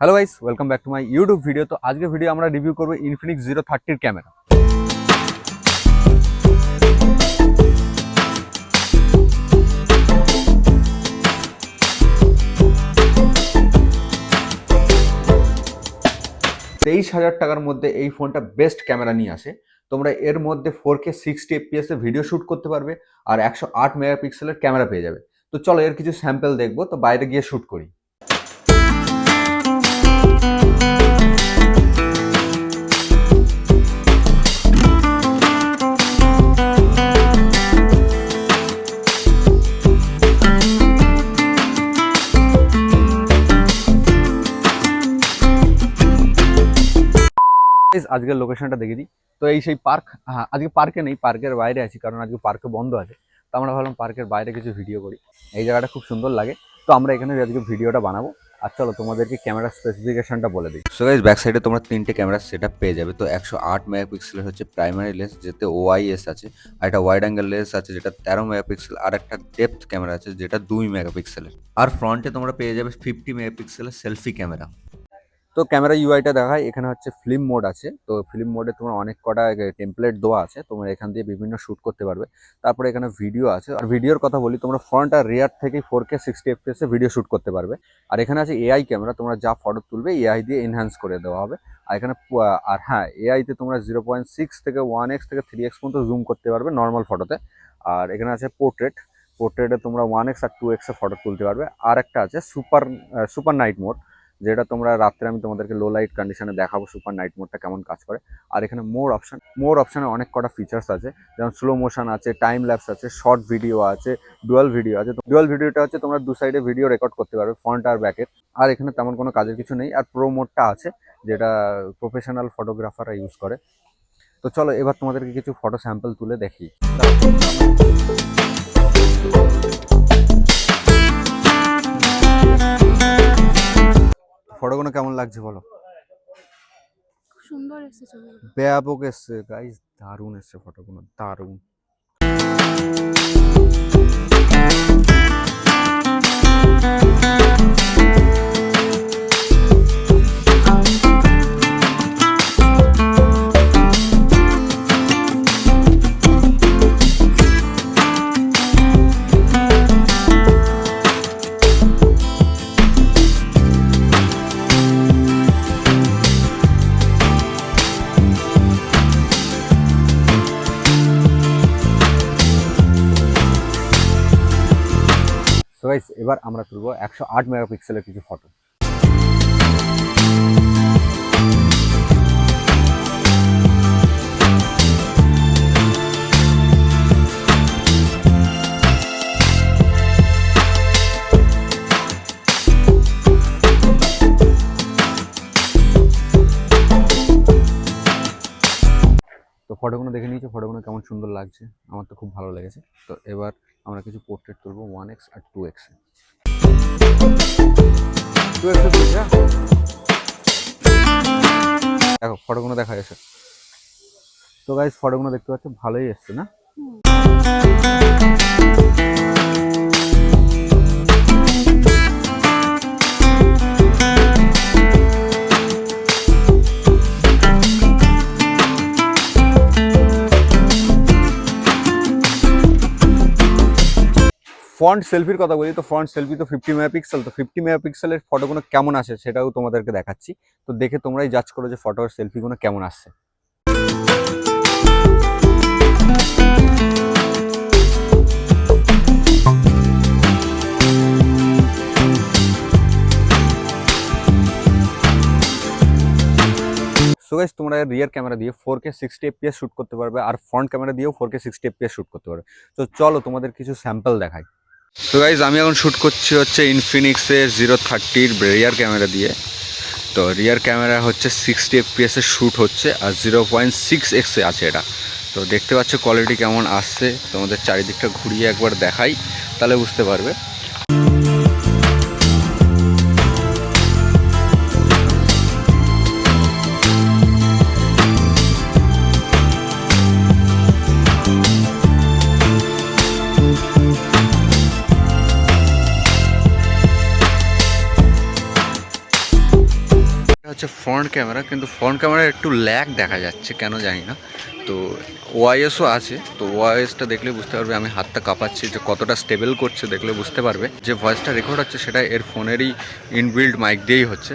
Hello guys, welcome back to my YouTube video. তো আজকের video আমরা রিভিউ করবো ইনফিনিক্স জিরো 30 ক্যামেরা। $23,000 মধ্যে এই ফোনটা বেস্ট ক্যামেরা নিয়ে আসে। তোমরা এর মধ্যে 4K 60 FPS এ ভিডিও শ্যুট করতে পারবে আর 108 মেগাপিক্সেলের ক্যামেরা পেয়ে যাবে। তো চলো এর কিছু স্যাম্পল দেখবো, তো বাইরে গিয়ে শ্যুট করি। আজকের লোকেশনটা দেখে দিই। তো এই সেই পার্ক, হ্যাঁ আজকে পার্কে নেই, পার্কের বাইরে আছি, কারণ আজকে পার্কে বন্ধ আছে। তো আমরা ভাবলাম পার্কের বাইরে কিছু ভিডিও করি। এই জায়গাটা খুব সুন্দর লাগে, তো আমরা এখানে আজকে ভিডিওটা বানাবো। আর চলো তোমাদেরকে ক্যামেরার স্পেসিফিকেশনটা বলে দিই। সো গাইস, ব্যাক সাইডে তোমরা তিনটে ক্যামেরার সেটআপ পেয়ে যাবে। তো 108 মেগাপিক্সেলের হচ্ছে প্রাইমারি লেন্স, যেতে ওআইএস আছে, আর একটা ওয়াইড অ্যাঙ্গেল লেন্স আছে যেটা 13 মেগাপিক্সেল, আর একটা ডেপথ ক্যামেরা আছে যেটা 2 মেগাপিক্সেলের। আর ফ্রন্টে তোমরা পেয়ে যাবে 50 মেগাপিক্সেলের সেলফি ক্যামেরা। তো ক্যামেরা ইউআইটা দেখায়, এখানে হচ্ছে ফিল্ম মোড আছে। তো ফিল্ম মোডে তোমার অনেক কটা টেমপ্লেট দেওয়া আছে, তোমরা এখান দিয়ে বিভিন্ন শ্যুট করতে পারবে। তারপরে এখানে ভিডিও আছে, আর ভিডিওর কথা বলি, তোমরা ফ্রন্ট আর রিয়ার থেকে 4K 60 FPS এ ভিডিও শ্যুট করতে পারবে। আর এখানে আছে এআই ক্যামেরা, তোমরা যা ফটো তুলবে এআই দিয়ে এনহ্যান্স করে দেওয়া হবে। আর এখানে আর হ্যাঁ, এআইতে তোমরা 0.6 থেকে 1x থেকে 3x পর্যন্ত জুম করতে পারবে নর্মাল ফটোতে। আর এখানে আছে পোর্ট্রেটে তোমরা 1x আর 2x এ ফটো তুলতে পারবে। আর একটা আছে সুপার নাইট মোড, যেটা তোমরা রাত্রে আমি তোমাদেরকে লো লাইট কন্ডিশনে দেখাবো সুপার নাইট মোডটা কেমন কাজ করে। আর এখানে মোর অপশানে অনেক কটা ফিচার্স আছে, যেমন স্লো মোশন আছে, টাইম ল্যাপস আছে, শর্ট ভিডিও আছে, ডুয়াল ভিডিও আছে। ডুয়াল ভিডিওটা হচ্ছে তোমরা দু সাইডে ভিডিও রেকর্ড করতে পারবে, ফ্রন্ট আর ব্যাকের। আর এখানে তেমন কোনো কাজের কিছু নেই। আর প্রো মোডটা আছে, যেটা প্রফেশনাল ফটোগ্রাফাররা ইউজ করে। তো চলো এবার তোমাদেরকে কিছু ফটো স্যাম্পল তুলে দেখি। ফটোগুলো কেমন লাগছে বলো? সুন্দর এসেছে ছবিগুলো। ব্যাপক এসছে গাইস, দারুণ এসছে ফটোগুলো, দারুণ। সো গাইস, এবার আমরা তুলবো 108 মেগাপিক্সেলের কিছু ফটো। তো ফটোগুলো দেখে নিয়েছি, ফটোগুলো কেমন সুন্দর লাগছে, আমার তো খুব ভালো লেগেছে। তো এবার আমরা কিছু পোর্ট্রেট তুলবো 1x আর 2x এ। 2x এ তুলছি, হ্যাঁ দেখো ফটোগুলো দেখা গেছে। তো গাইস, ফটোগুলো দেখতে পাচ্ছ ভালোই এসছে না? ফ্রন্ট সেলফির কথা বলি, তো ফ্রন্ট সেলফি তো 50 মেগাপিক্সেল। তো 50 মেগাপিক্সেলের ফটোগুলো কেমন আসে সেটাও তোমাদেরকে দেখাচ্ছি। তো দেখে তোমরাই জাজ করো যে ফটো আর সেলফিগুলো কেমন আসছে। সো গাইস, তোমরা রিয়ার ক্যামেরা দিয়ে 4K 60 FPS শ্যুট করতে পারবে, আর ফ্রন্ট ক্যামেরা দিয়েও 4K 60 FPS শ্যুট করতে পারবে। তো চলো তোমাদের কিছু স্যাম্পল দেখাই। সো গাইস, আমি এখন শ্যুট করছি হচ্ছে ইনফিনিক্সের 030 রিয়ার ক্যামেরা দিয়ে। তো রিয়ার ক্যামেরা হচ্ছে 60 FPS এর শ্যুট হচ্ছে, আর 0.6x এ আছে এটা। তো দেখতে পাচ্ছ কোয়ালিটি কেমন আসছে, তোমাদের চারিদিকটা ঘুরিয়ে একবার দেখাই, তাহলে বুঝতে পারবে। হচ্ছে ফ্রন্ট ক্যামেরা, কিন্তু ফ্রন্ট ক্যামেরা একটু ল্যাগ দেখা যাচ্ছে, কেন জানি না। তো ওআইএসও আছে, তো ওআইএসটা দেখলে বুঝতে পারবে, আমি হাতটা কাঁপাচ্ছি, যে কতটা স্টেবল করছে দেখলে বুঝতে পারবে। যে ভয়েসটা রেকর্ড হচ্ছে সেটা এর ফোনেরই ইনবিল্ড মাইক দিয়েই হচ্ছে।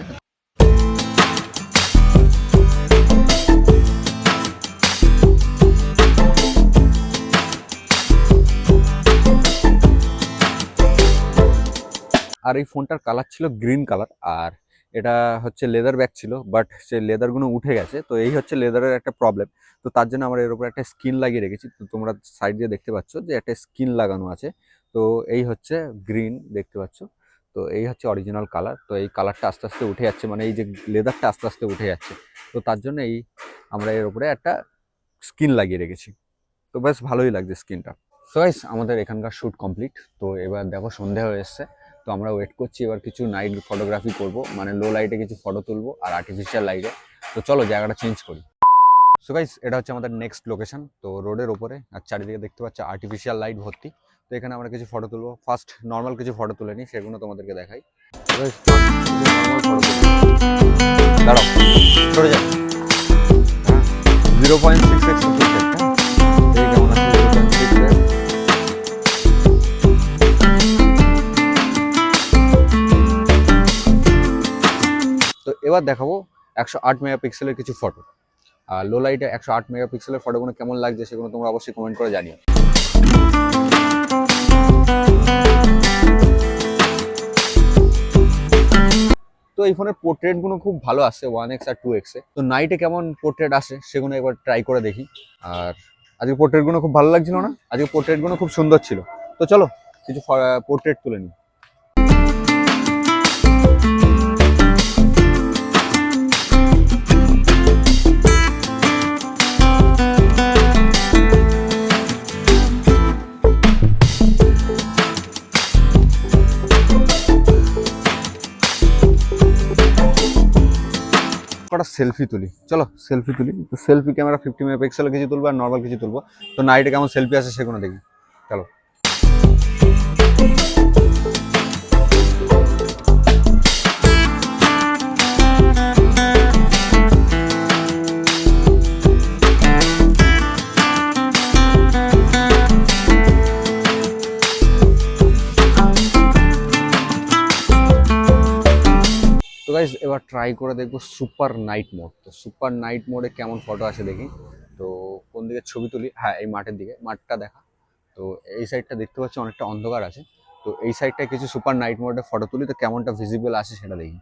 আর এই ফোনটার কালার ছিল গ্রিন কালার, আর এটা হচ্ছে লেদার ব্যাগ ছিল, বাট সেই লেদারগুলো উঠে গেছে। তো এই হচ্ছে লেদারের একটা প্রবলেম। তো তার জন্য আমরা এর উপরে একটা স্কিন লাগিয়ে রেখেছি। তো তোমরা সাইড দিয়ে দেখতে পাচ্ছ যে একটা স্কিন লাগানো আছে। তো এই হচ্ছে গ্রিন, দেখতে পাচ্ছ। তো এই হচ্ছে অরিজিনাল কালার। তো এই কালারটা আস্তে আস্তে উঠে যাচ্ছে, মানে এই যে লেদারটা আস্তে আস্তে উঠে যাচ্ছে। তো তার জন্য আমরা এর উপরে একটা স্কিন লাগিয়ে রেখেছি। তো বেশ ভালোই লাগছে স্কিনটা। সো গাইস, আমাদের এখানকার শ্যুট কমপ্লিট। তো এবার দেখো সন্ধে হয়ে এসছে। তো আমরা ওয়েট করছি, এবার কিছু নাইট ফটোগ্রাফি করব, মানে লো লাইটে কিছু ফটো তুলবো আর আর্টিফিশিয়াল লাইটে। তো চলো জায়গাটা চেঞ্জ করি। সো গাইস, এটা হচ্ছে আমাদের নেক্সট লোকেশন। তো রোডের ওপরে, আর চারিদিকে দেখতে পাচ্ছ আর্টিফিশিয়াল লাইট ভর্তি। তো এখানে আমরা কিছু ফটো তুলবো। ফার্স্ট নর্মাল কিছু ফটো তুলে নিই, সেগুলো তোমাদেরকে দেখাই। দাঁড়াও, সরে যাও। 0.6x কেমন আছে? 0.6x। তো এবার দেখাবো 108 মেগাপিক্সেলের কিছু ফটো। আর লো লাইটে 108 মেগাপিক্সেলের ফটোগুলো কেমন লাগছে সেগুলো তোমরা অবশ্যই কমেন্ট করে জানিও। তো এই ফোনের পোর্ট্রেটগুলো খুব ভালো আসে 1x আর 2x এ। তো নাইটে কেমন পোর্ট্রেট আসে সেগুলো একবার ট্রাই করে দেখি। আর আজকে পোর্ট্রেটগুলো খুব ভালো লাগছিল না? আজকে পোর্ট্রেটগুলো খুব সুন্দর ছিল। তো চলো কিছু পোর্ট্রেট তুলে নিই। কটা সেলফি তুলি, চলো সেলফি তুলি। তো সেলফি ক্যামেরা 50 মেগাপিক্সেলের কিছু তুলবো আর নর্মাল কিছু তুলবো। তো নাইটে কেমন সেলফি আসে সেগুলো দেখি, চলো। তো গাইস, এবার ট্রাই করে দেখবো সুপার নাইট মোড। তো সুপার নাইট মোডে কেমন ফটো আসে দেখি। তো কোন দিকে ছবি তুলি? হ্যাঁ, এই মাঠের দিকে, মাঠটা দেখা। তো এই সাইডটা দেখতে পাচ্ছি অনেকটা অন্ধকার আছে। তো এই সাইডটা কিছু সুপার নাইট মোডে ফটো তুলি, তো কেমনটা ভিজিবল আসে সেটা দেখি।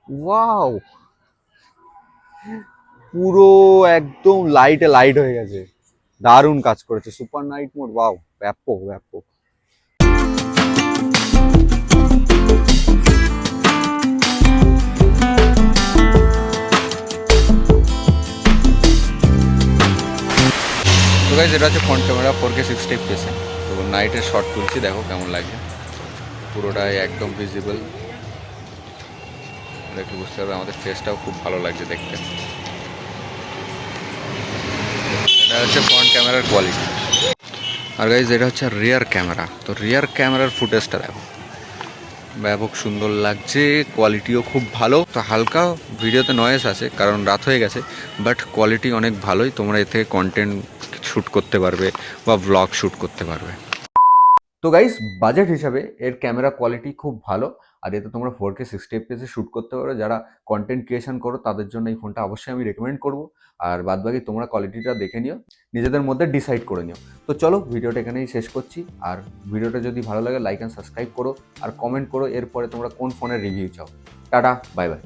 ওয়াও, পুরো একদম লাইটে লাইট হয়ে গেছে। দারুণ কাজ করেছে সুপার নাইট মোড। ওয়াও, ব্যাপক ব্যাপক। তো গাইস, এটা হচ্ছে ফ্রন্ট ক্যামেরা 4K 60 fps। তো নাইটের শট তুলছি, দেখো কেমন লাগে। পুরোটাই একদম ভিজিবল, একটু বুঝতে পারবে। আমাদের ফেসটাও খুব ভালো লাগছে দেখতে। এটা হচ্ছে ফ্রন্ট ক্যামেরার কোয়ালিটি। আর গাইস, এটা হচ্ছে রিয়ার ক্যামেরা। তো রিয়ার ক্যামেরার ফুটেজটা দেখো, ব্যাপক সুন্দর লাগছে, কোয়ালিটিও খুব ভালো। তো হালকা ভিডিওতে নয়েজ আছে কারণ রাত হয়ে গেছে, বাট কোয়ালিটি অনেক ভালোই। তোমরা এ থেকে কন্টেন্ট শ্যুট করতে পারবে বা ব্লগ শ্যুট করতে পারবে। তো গাইস, বাজেট হিসাবে এর ক্যামেরা কোয়ালিটি খুব ভালো। আর এতে তোমরা 4K 60 fps শ্যুট করতে পারো। যারা কন্টেন্ট ক্রিয়েশন করো তাদের জন্য এই ফোনটা অবশ্যই আমি রেকমেন্ড করবো। আর বাদবাকি তোমরা কোয়ালিটিটা দেখে নিও, নিজেদের মধ্যে ডিসাইড করে নিও। তো চলো ভিডিওটা এখানেই শেষ করছি। আর ভিডিওটা যদি ভালো লাগে লাইক অ্যান্ড সাবস্ক্রাইব করো, আর কমেন্ট করো এরপরে তোমরা কোন ফোনের রিভিউ চাও। Tata, bye bye.